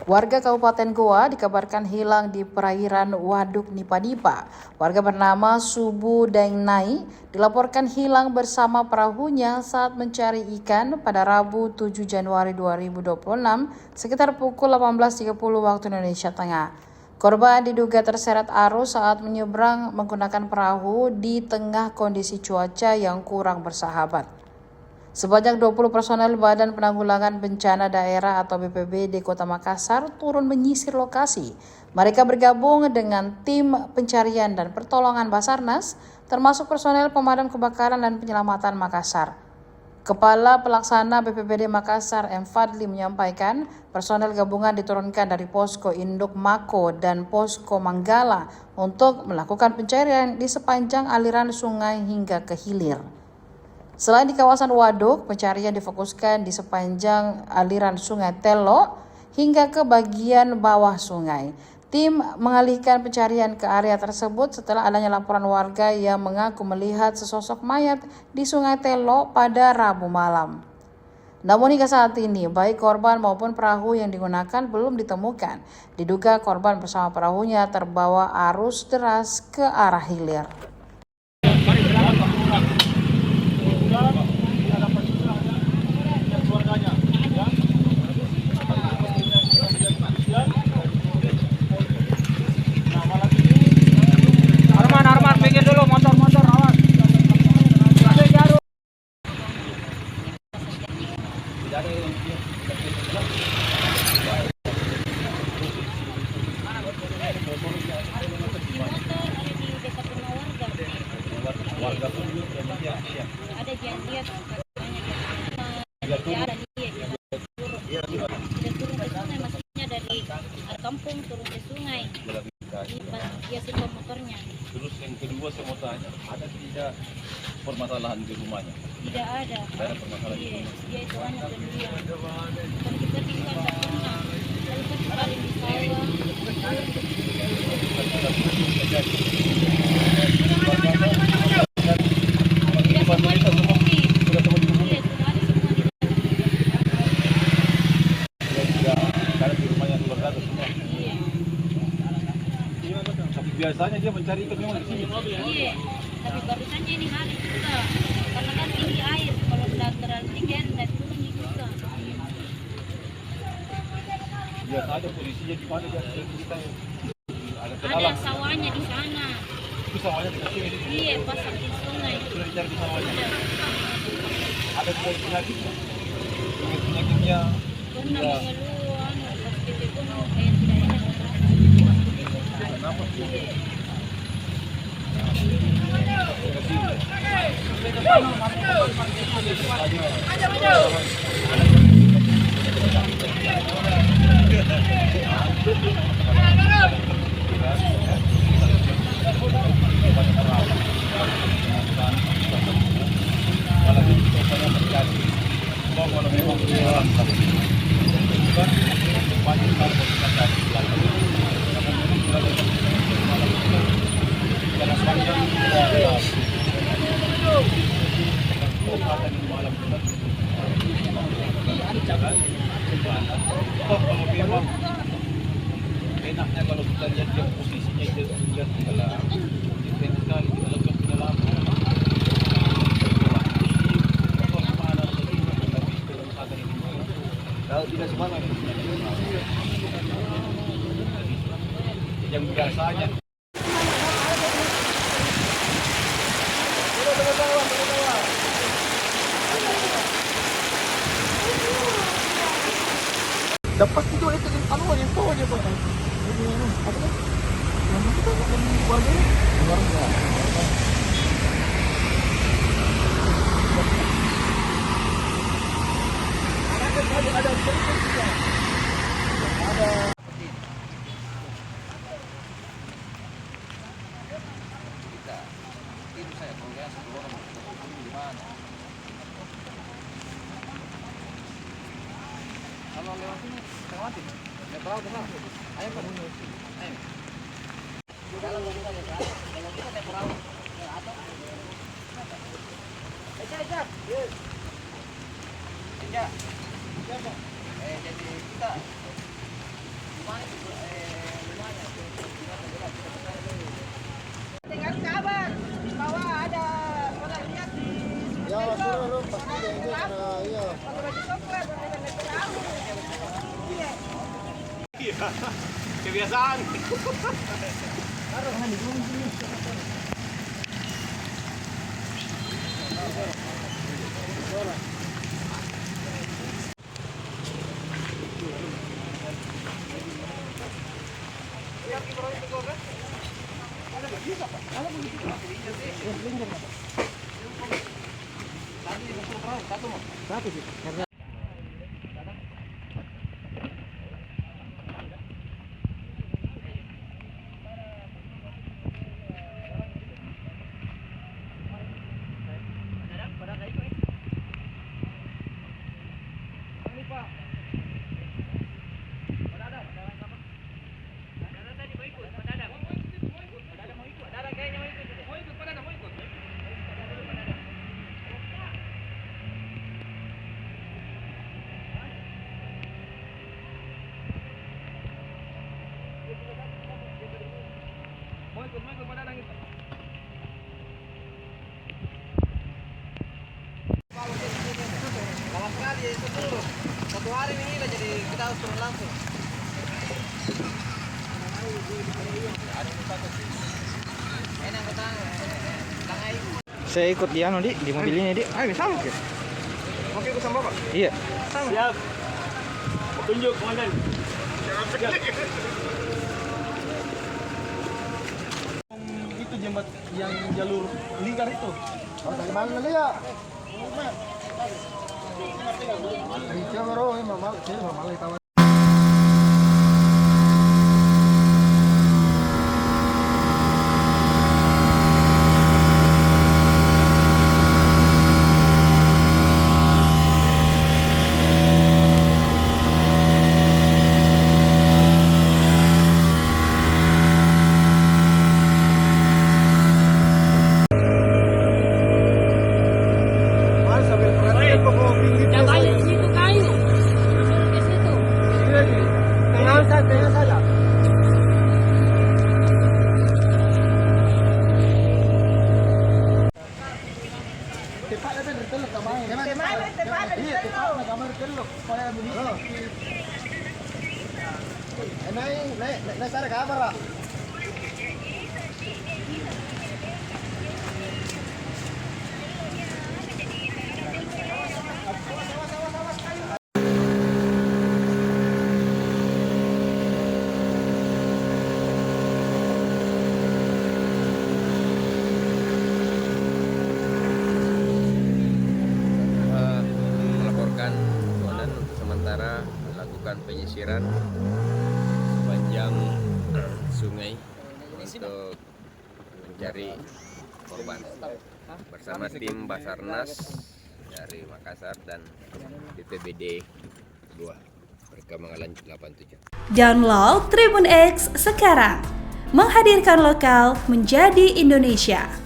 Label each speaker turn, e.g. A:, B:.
A: Warga Kabupaten Goa dikabarkan hilang di perairan Waduk Nipa-Nipa. Warga bernama Subu Daingnai dilaporkan hilang bersama perahunya saat mencari ikan pada Rabu 7 Januari 2026 sekitar pukul 18.30 waktu Indonesia Tengah. Korban diduga terseret arus saat menyeberang menggunakan perahu di tengah kondisi cuaca yang kurang bersahabat. Sebanyak 20 personel Badan Penanggulangan Bencana Daerah atau BPBD Kota Makassar turun menyisir lokasi. Mereka bergabung dengan tim pencarian dan pertolongan Basarnas, termasuk personel pemadam kebakaran dan penyelamatan Makassar. Kepala Pelaksana BPBD Makassar M. Fadli menyampaikan, personel gabungan diturunkan dari Posko Induk Mako dan Posko Manggala untuk melakukan pencarian di sepanjang aliran sungai hingga ke hilir. Selain di kawasan waduk, pencarian difokuskan di sepanjang aliran sungai Telo hingga ke bagian bawah sungai. Tim mengalihkan pencarian ke area tersebut setelah adanya laporan warga yang mengaku melihat sesosok mayat di sungai Telo pada Rabu malam. Namun hingga saat ini, baik korban maupun perahu yang digunakan belum ditemukan. Diduga korban bersama perahunya terbawa arus deras ke arah hilir.
B: Arman, pinggir dulu motor awas. Warga pun ada janjian ada dia turun ke sungai, maksudnya dari kampung turun ke sungai dia simpan motornya. Terus yang kedua saya mau tanya, ada tidak permasalahan di rumahnya? Tidak ada. Tidak ada permasalahan di rumah. Dia itu anak dan dia. Kalau kita tinggal tak pernah. Lalu satu kali di sawah. Biasanya dia mencari ikan memang di sini. Iya, tapi barusannya ini habis juga. Karena kan tinggi air, kalau sudah terlalu tinggi dan turun juga. Biasa ada polisinya di mana dia kita ada sawahnya di sana. Itu sawahnya di sini. Iya, pasang di sungai. Sudah dicari di sawahnya. Ada penyakitnya. Penyakitnya. Pernah mengeluh, pas kita pun kayak tidak enak. Kenapa? Kalau memang enaknya kalau kita lihat dia posisinya itu dia tinggal intens sekali di dalam penyelaman. Kalau tidak semangat yang biasanya dapat itu anu yang tahu aja Pak. Ini apa kan? Yang kita kan warga. Ada kita itu saya kuliah sebelum di mana? Kalau lewat sini, lewatin. Lepas perahu. Ayo Pak. Ayo. Kalau kita naik perahu, atau Ejak. Yes. Ejak. Jadi kita
C: Kebiasaan. Mau ikut Pak Dadang itu. Lama sekali ya itu dulu. Satu hari ini lah jadi kita harus turun langsung.
D: Saya ikut di di mobil ini, Dik.
C: Ayo sama ke. Oke, ikut sama Bapak.
D: Iya.
C: Siap. Tunjuk komandan. Siap. Itu jembat yang jalur lingkar itu.
E: Oh, dari mana ya? Itu baru mama, sih mama lagi tahu. Naik sana ke apa, Ra?
F: Melaporkan komandan untuk sementara melakukan penyisiran sepanjang sungai untuk mencari korban bersama tim Basarnas dari Makassar dan BPBD 2 Perkembangan 87.
G: Download Tribun X sekarang, menghadirkan lokal menjadi Indonesia.